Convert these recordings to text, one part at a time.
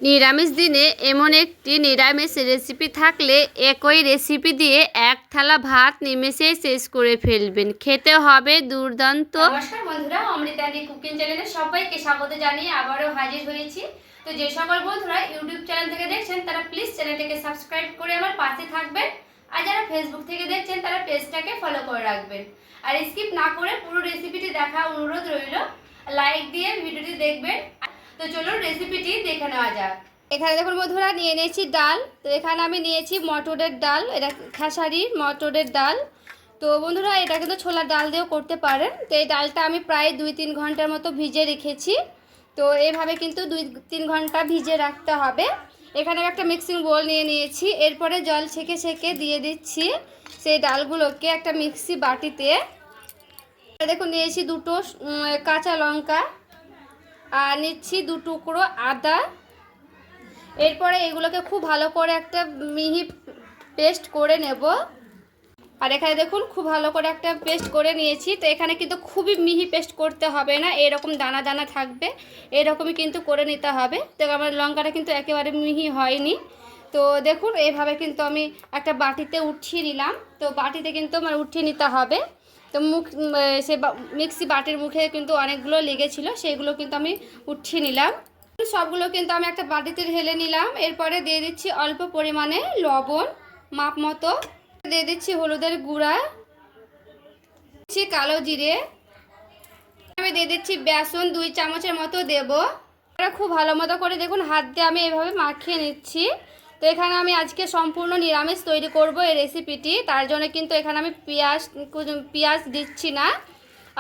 নিরামিষ দিনে এমন একটি নিরামিষ রেসিপি থাকলে একই রেসিপি দিয়ে এক থালা ভাত নিমেষেই শেষ করে ফেলবেন। খেতে হবে দুর্দান্ত। নমস্কার বন্ধুরা, অমৃতাদি কুকিং চ্যানেলে সবাইকে স্বাগত জানিয়ে আবারও হাজির হয়েছি। তো যে সকল বন্ধুরা ইউটিউব চ্যানেল থেকে দেখছেন তারা প্লিজ চ্যানেলটাকে সাবস্ক্রাইব করে আমার পাশে থাকবেন, আর যারা ফেসবুক থেকে দেখছেন তারা পেজটাকে ফলো করে রাখবেন। আর স্কিপ না করে পুরো রেসিপিটি দেখা অনুরোধ রইল, লাইক দিয়ে ভিডিওটি দেখবেন। তো চলুন রেসিপিটি দেখে নেওয়া যাক। এখানে দেখুন বন্ধুরা, নিয়ে নিয়েছি ডাল। তো এখানে আমি নিয়েছি মটরের ডাল, এটা খেসারির মটরের ডাল। তো বন্ধুরা, এটা কিন্তু ছোলার ডাল দিয়েও করতে পারেন। তো এই ডালটা আমি প্রায় 2-3 ঘন্টার মতো ভিজে রেখেছি। তো এইভাবে কিন্তু 2-3 ঘন্টা ভিজে রাখতে হবে। এখানে একটা মিক্সিং বোল নিয়ে নিয়েছি, এরপরে জল ছেঁকে ছেঁকে দিয়ে দিচ্ছি সেই ডালগুলোকে একটা মিক্সি বাটিতে। দেখুন নিয়েছি 2টো কাঁচা লঙ্কা, আর নিচ্ছি 2 টুকরো আদা। এরপরে এগুলোকে খুব ভালো করে একটা মিহি পেস্ট করে নেব। আর এখানে দেখুন খুব ভালো করে একটা পেস্ট করে নিয়েছি। তো এখানে কিন্তু খুবই মিহি পেস্ট করতে হবে না, এরকম দানা দানা থাকবে, এরকমই কিন্তু করে নিতে হবে। তো আমার লঙ্কাটা কিন্তু একেবারে মিহি হয়নি। তো দেখুন এইভাবে কিন্তু আমি একটা বাটিতে উঠিয়ে নিলাম। তো বাটিতে কিন্তু আমার উঠিয়ে নিতে হবে। তো সে মিক্সি বাটির মুখে কিন্তু অনেকগুলো লেগেছিল, সেইগুলো কিন্তু আমি উঠিয়ে নিলাম। সবগুলো কিন্তু আমি একটা বাটিতে ঢেলে নিলাম। এরপরে দিয়ে দিচ্ছি অল্প পরিমাণে লবণ, মাপ মতো দিয়ে দিচ্ছি হলুদের গুঁড়া, দিচ্ছি কালো জিরে, আমি দিয়ে দিচ্ছি বেসন 2 চামচের মতো দেব। খুব ভালো মতো করে দেখুন হাত দিয়ে আমি এভাবে মাখিয়ে নিচ্ছি। তো এখানে আমি আজকে সম্পূর্ণ নিরামিষ তৈরি করব এই রেসিপিটি, তার জন্য কিন্তু এখানে আমি পেঁয়াজ দিচ্ছি না।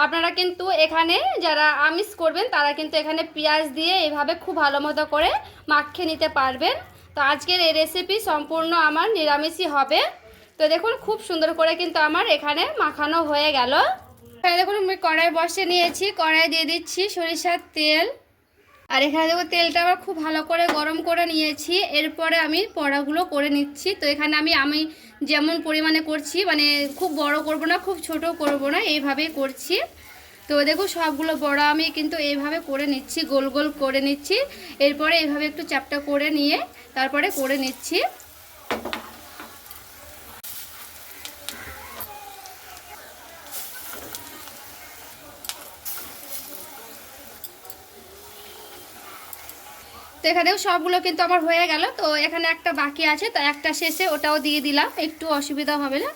আপনারা কিন্তু এখানে যারা আমিষ করবেন তারা কিন্তু এখানে পেঁয়াজ দিয়ে এইভাবে খুব ভালো মতো করে মাখিয়ে নিতে পারবেন। তো আজকের এই রেসিপি সম্পূর্ণ আমার নিরামিষই হবে। তো দেখুন খুব সুন্দর করে কিন্তু আমার এখানে মাখানো হয়ে গেল। এখানে দেখুন আমি কড়াই বসে নিয়েছি, কড়াই দিয়ে দিচ্ছি সরিষার তেল। আর এখানে দেখুন তেলটা আবার খুব ভালো করে গরম করে নিয়েছি। এরপরে আমি বড়াগুলো করে নিচ্ছি। তো এখানে আমি যেমন পরিমাণে করছি, মানে খুব বড় করব না, খুব ছোট করব না, এইভাবেই করছি। তো দেখুন সবগুলো বড়া আমি কিন্তু এইভাবে করে নিচ্ছি, গোল গোল করে নিচ্ছি। এরপরে এইভাবে একটু চ্যাপটা করে নিয়ে তারপরে করে নিচ্ছি। তো এখানেও সবগুলো কিন্তু আমার হয়ে গেল। তো এখানে একটা বাকি আছে, তো একটা শেষে ওটাও দিয়ে দিলাম, একটু অসুবিধা হবে না,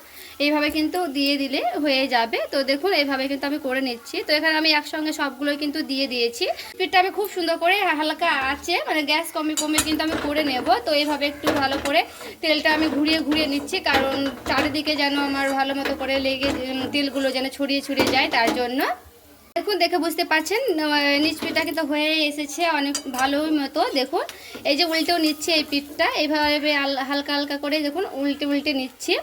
এইভাবে কিন্তু দিয়ে দিলে হয়ে যাবে। তো দেখুন এইভাবে কিন্তু আমি করে নিচ্ছি। তো এখানে আমি একসঙ্গে সবগুলোই কিন্তু দিয়ে দিয়েছি। পিঠটা আমি খুব সুন্দর করে হালকা আছে, মানে গ্যাস কমিয়ে কিন্তু আমি করে নেব। তো এইভাবে একটু ভালো করে তেলটা আমি ঘুরিয়ে ঘুরিয়ে নিচ্ছি, কারণ চারিদিকে যেন আমার ভালো মতো করে লেগে তেলগুলো যেন ছড়িয়ে ছড়িয়ে যায়, তার জন্য। দেখুন দেখে বুঝতে পারছেন নিচ পিঠটা কিন্তু হয়ে এসেছে অনেক ভালোই মতো। দেখুন এই যে উল্টেও নিচ্ছে এই পিঠটা, এইভাবে হালকা হালকা করে দেখুন উল্টে উল্টে নিচ্ছি।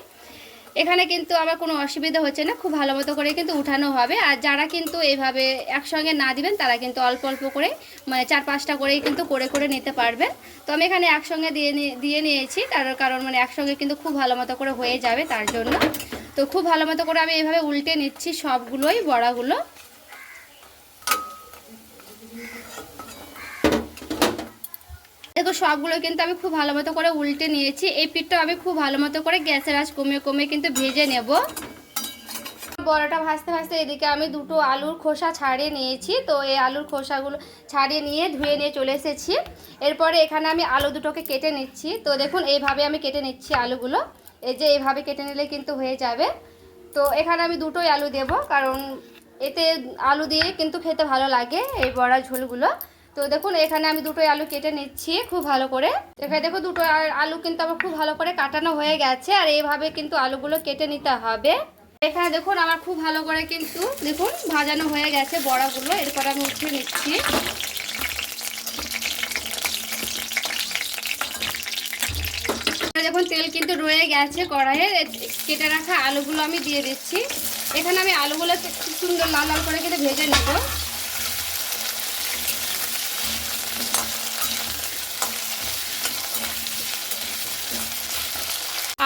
এখানে কিন্তু আমার কোনো অসুবিধা হচ্ছে না, খুব ভালো মতো করে কিন্তু উঠানো হবে। আর যারা কিন্তু এইভাবে একসঙ্গে না দিবেন তারা কিন্তু অল্প অল্প করে, মানে 4-5টা করেই কিন্তু করে করে নিতে পারবেন। তো আমি এখানে একসঙ্গে দিয়ে নিয়েছি, তার কারণ মানে একসঙ্গে কিন্তু খুব ভালো মতো করে হয়ে যাবে, তার জন্য। তো খুব ভালো মতো করে আমি এইভাবে উল্টে নিচ্ছি সবগুলোই বড়াগুলো। দেখো সবগুলো কিন্তু আমি খুব ভালো মতো করে উল্টে নিয়েছি। এই পিঠটা আমি খুব ভালো মতো করে গ্যাসের আঁচ কমিয়ে কমিয়ে কিন্তু ভেজে নেব। বড়াটা ভাজতে ভাজতে এদিকে আমি 2টো আলুর খোসা ছাড়িয়ে নিয়েছি। তো এই আলুর খোসাগুলো ছাড়িয়ে নিয়ে ধুয়ে নিয়ে চলে এসেছি। এরপরে এখানে আমি আলু দুটোকে কেটে নিচ্ছি। তো দেখুন এইভাবে আমি কেটে নিচ্ছি আলুগুলো, এই যে এইভাবে কেটে নিলে কিন্তু হয়ে যাবে। তো এখানে আমি 2টোই আলু দেব, কারণ এতে আলু দিয়ে কিন্তু খেতে ভালো লাগে এই বড়া ঝোলগুলো। তো দেখুন এখানে আমি 2টোই আলু কেটে নিচ্ছি খুব ভালো করে। এখানে দেখো 2টো আলু কিন্তু আমার খুব ভালো করে কাটানো হয়ে গেছে, আর এইভাবে কিন্তু আলুগুলো কেটে নিতে হবে। এখানে দেখুন আমার খুব ভালো করে কিন্তু দেখুন ভাজানো হয়ে গেছে বড়াগুলো। এরপর আমি উঠিয়ে নিচ্ছি। দেখুন তেল কিন্তু রয়ে গেছে কড়াইয়ে, কেটে রাখা আলুগুলো আমি দিয়ে দিচ্ছি। এখানে আমি আলুগুলো খুব সুন্দর লাল লাল করে কিন্তু ভেজে নেব।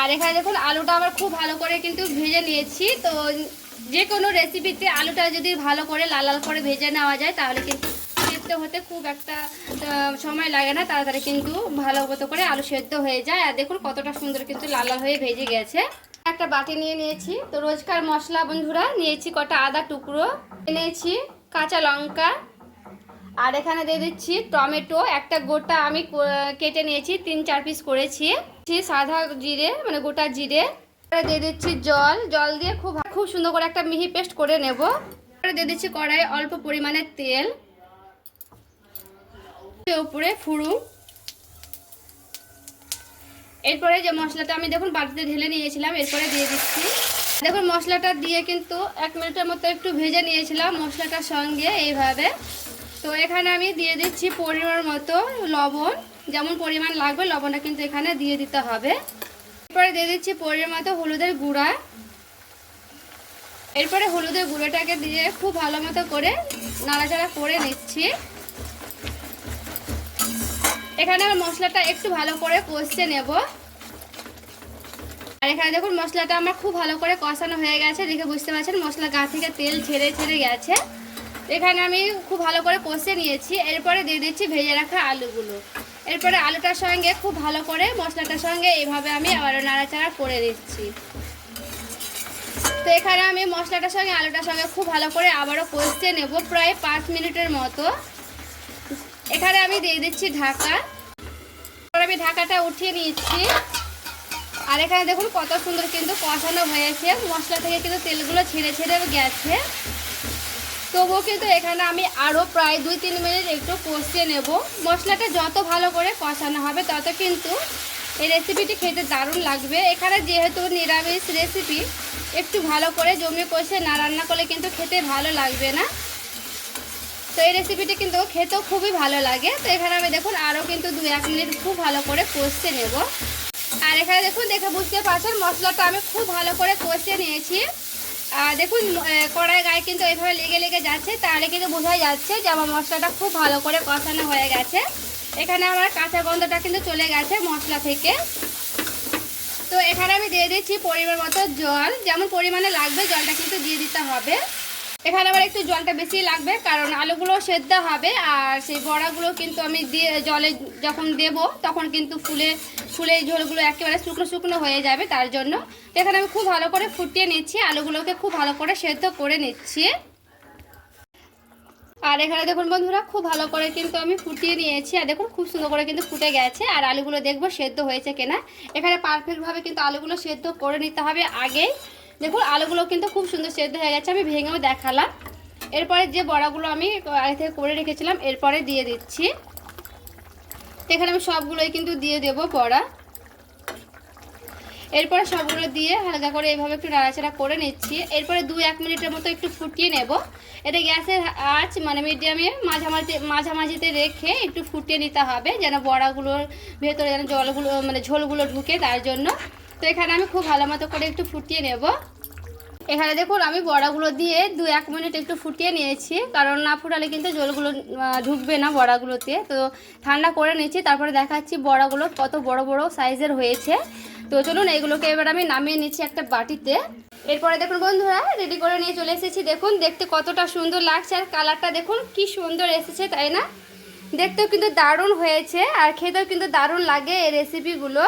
আর এখানে দেখুন আলুটা আবার খুব ভালো করে কিন্তু ভেজে নিয়েছি। তো যে কোনো রেসিপিতে আলুটা যদি ভালো করে লাল লাল করে ভেজে নেওয়া যায় তাহলে কিন্তু হতে হতে খুব একটা সময় লাগে না, তাড়াতাড়ি কিন্তু ভালো মতো করে আলু সেদ্ধ হয়ে যায়। আর দেখুন কতটা সুন্দর কিন্তু লাল লাল হয়ে ভেজে গেছে। একটা বাটি নিয়ে নিয়েছি, তো রোজকার মশলা বন্ধুরা নিয়েছি কটা আদা টুকরো, নিয়েছি কাঁচা লঙ্কা, আর এখানে দিয়ে দিচ্ছি টমেটো একটা গোটা আমি কেটে নিয়েছি 3-4 পিস করেছি, সাদা জিরে মানে গোটা জিরে, দিয়ে দিচ্ছি জল, জল দিয়ে খুব সুন্দর করে একটা মিহি পেস্ট করে নেব। দিয়ে দিচ্ছি কড়াই অল্প পরিমাণে তেল, উপরে ফুড়ুং। এরপরে যে মশলাটা আমি দেখুন বাটিতে ঢেলে নিয়েছিলাম এরপরে দিয়ে দিচ্ছি। দেখুন মশলাটা দিয়ে কিন্তু 1 মিনিটের মতো একটু ভেজে নিয়েছিলাম মশলাটার সঙ্গে এইভাবে। তো এখানে আমি দিয়ে দিচ্ছি পরিমাণ মতো লবণ, যেমন পরিমাণ লাগবে লবণটা কিন্তু এখানে দিয়ে দিতে হবে। এরপরে দিয়ে দিচ্ছি পরিমাণ মতো হলুদের গুঁড়া। এরপরে হলুদের গুঁড়োটাকে দিয়ে খুব ভালো মতো করে নাড়াচাড়া করে নিচ্ছি। এখানে মশলাটা একটু ভালো করে কষে নেব। আর এখানে দেখুন মশলাটা আমার খুব ভালো করে কষানো হয়ে গেছে, দেখে বুঝতে পারছেন মশলা গা থেকে তেল ছেড়ে গেছে। এখানে আমি খুব ভালো করে কষে নিয়েছি। এরপরে দিয়ে দিচ্ছি ভেজে রাখা আলুগুলো। এরপরে আলুটার সঙ্গে খুব ভালো করে মশলাটার সঙ্গে এইভাবে আমি আবার নাড়াচাড়া করে দিচ্ছি। তো এখানে আমি মশলাটার সঙ্গে আলুটার সঙ্গে খুব ভালো করে আবারও কষতে নেব প্রায় 5 মিনিটের মতো। এখানে আমি দিয়ে দিচ্ছি ঢাকা, আমি ঢাকাটা উঠিয়ে নিচ্ছি। আর এখানে দেখুন কত সুন্দর কিন্তু কষানো হয়েছে, মশলা থেকে কিন্তু তেলগুলো ছেড়ে গেছে। তবুও কিন্তু এখানে আমি আরও প্রায় 2-3 মিনিট একটু কষিয়ে নেব। মশলাটা যত ভালো করে কষানো হবে তত কিন্তু এই রেসিপিটি খেতে দারুণ লাগবে। এখানে যেহেতু নিরামিষ রেসিপি, একটু ভালো করে জমিয়ে কষে না রান্না করলে কিন্তু খেতে ভালো লাগবে না। তো এই রেসিপিটি কিন্তু খেতেও খুবই ভালো লাগে। তো এখানে আমি দেখুন আরও কিন্তু 2-1 মিনিট খুব ভালো করে কষতে নেব। আর এখানে দেখুন দেখে বুঝতে পারছেন মশলাটা আমি খুব ভালো করে কষে নিয়েছি। দেখুন কড়াই গায়ে কিন্তু এইভাবে লেগে যাচ্ছে, তাহলে কিন্তু বোঝা যাচ্ছে যে আমার মশলাটা খুব ভালো করে কষানো হয়ে গেছে। এখানে আমার কাঁচা গন্ধটা কিন্তু চলে গেছে মশলা থেকে। তো এখানে আমি দিয়ে দিচ্ছি পরিমাণ মতো জল, যেমন পরিমাণে লাগবে জলটা কিন্তু দিয়ে দিতে হবে। এখানে আবার একটু জলটা বেশি লাগবে কারণ আলুগুলো সেদ্ধ হবে, আর সেই বড়াগুলো কিন্তু আমি দিয়ে জলে যখন দেব তখন কিন্তু ফুলে এই ঝোলগুলো একেবারে শুকনো হয়ে যাবে, তার জন্য। তো এখানে আমি খুব ভালো করে ফুটিয়ে নিচ্ছি, আলুগুলোকে খুব ভালো করে সেদ্ধ করে নিচ্ছি। আর এখানে দেখুন বন্ধুরা খুব ভালো করে কিন্তু আমি ফুটিয়ে নিয়েছি, আর দেখুন খুব সুন্দর করে কিন্তু ফুটে গেছে। আর আলুগুলো দেখবো সেদ্ধ হয়েছে কিনা। এখানে পারফেক্টভাবে কিন্তু আলুগুলো সেদ্ধ করে নিতে হবে আগেই। দেখুন আলুগুলো কিন্তু খুব সুন্দর সেদ্ধ হয়ে গেছে, আমি ভেঙেও দেখালাম। এরপরে যে বড়াগুলো আমি আগে থেকে করে রেখেছিলাম এরপরে দিয়ে দিচ্ছি। এখানে আমি সবগুলোই কিন্তু দিয়ে দেব বড়া। এরপরে সবগুলো দিয়ে হালকা করে এইভাবে একটু নাড়াচাড়া করে নিচ্ছি। এরপরে 2-1 মিনিটের মতো একটু ফুটিয়ে নেব। এটা গ্যাসের আঁচ মানে মিডিয়ামে মাঝামাঝিতে রেখে একটু ফুটিয়ে নিতে হবে, যেন বড়াগুলোর ভেতরে যেন জলগুলো মানে ঝোলগুলো ঢুকে, তার জন্য। তো এখানে আমি খুব ভালো মতো করে একটু ফুটিয়ে নেব। এখানে দেখুন আমি বড়াগুলো দিয়ে 2-1 মিনিট একটু ফুটিয়ে নিয়েছি, কারণ না ফুটালে কিন্তু জলগুলো ঢুকবে না বড়াগুলোতে। তো ঠান্ডা করে নিয়েছি, তারপরে দেখাচ্ছি বড়াগুলো কত বড় বড় সাইজের হয়েছে। তো চলুন এইগুলোকে এবার আমি নামিয়ে নিচ্ছি একটা বাটিতে। এরপরে দেখুন বন্ধুরা রেডি করে নিয়ে চলে এসেছি। দেখুন দেখতে কতটা সুন্দর লাগছে, আর কালারটা দেখুন কি সুন্দর এসেছে, তাই না? দেখতেও কিন্তু দারুণ হয়েছে, আর খেতেও কিন্তু দারুণ লাগে এই রেসিপিগুলো।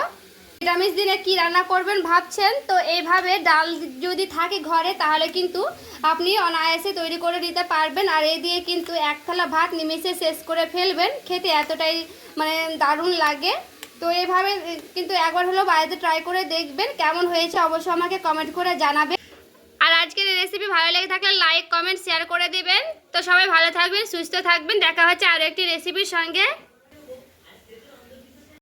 নিরামিষ দিনে কি রান্না করবেন ভাবছেন, তো এইভাবে ডাল যদি থাকে ঘরে তাহলে কিন্তু আপনি অনায়াসে তৈরি করে নিতে পারবেন। আর এই দিয়ে কিন্তু 1 থালা ভাত নিমেষে শেষ করে ফেলবেন, খেতে এতটাই মানে দারুণ লাগে। তো এইভাবে কিন্তু একবার হলেও বাড়িতে ট্রাই করে দেখবেন, কেমন হয়েছে অবশ্যই আমাকে কমেন্ট করে জানাবেন। আর আজকের এই রেসিপি ভালো লেগে থাকলে লাইক কমেন্ট শেয়ার করে দিবেন। তো সবাই ভালো থাকবেন, সুস্থ থাকবেন, দেখা হচ্ছে আরও একটি রেসিপির সঙ্গে।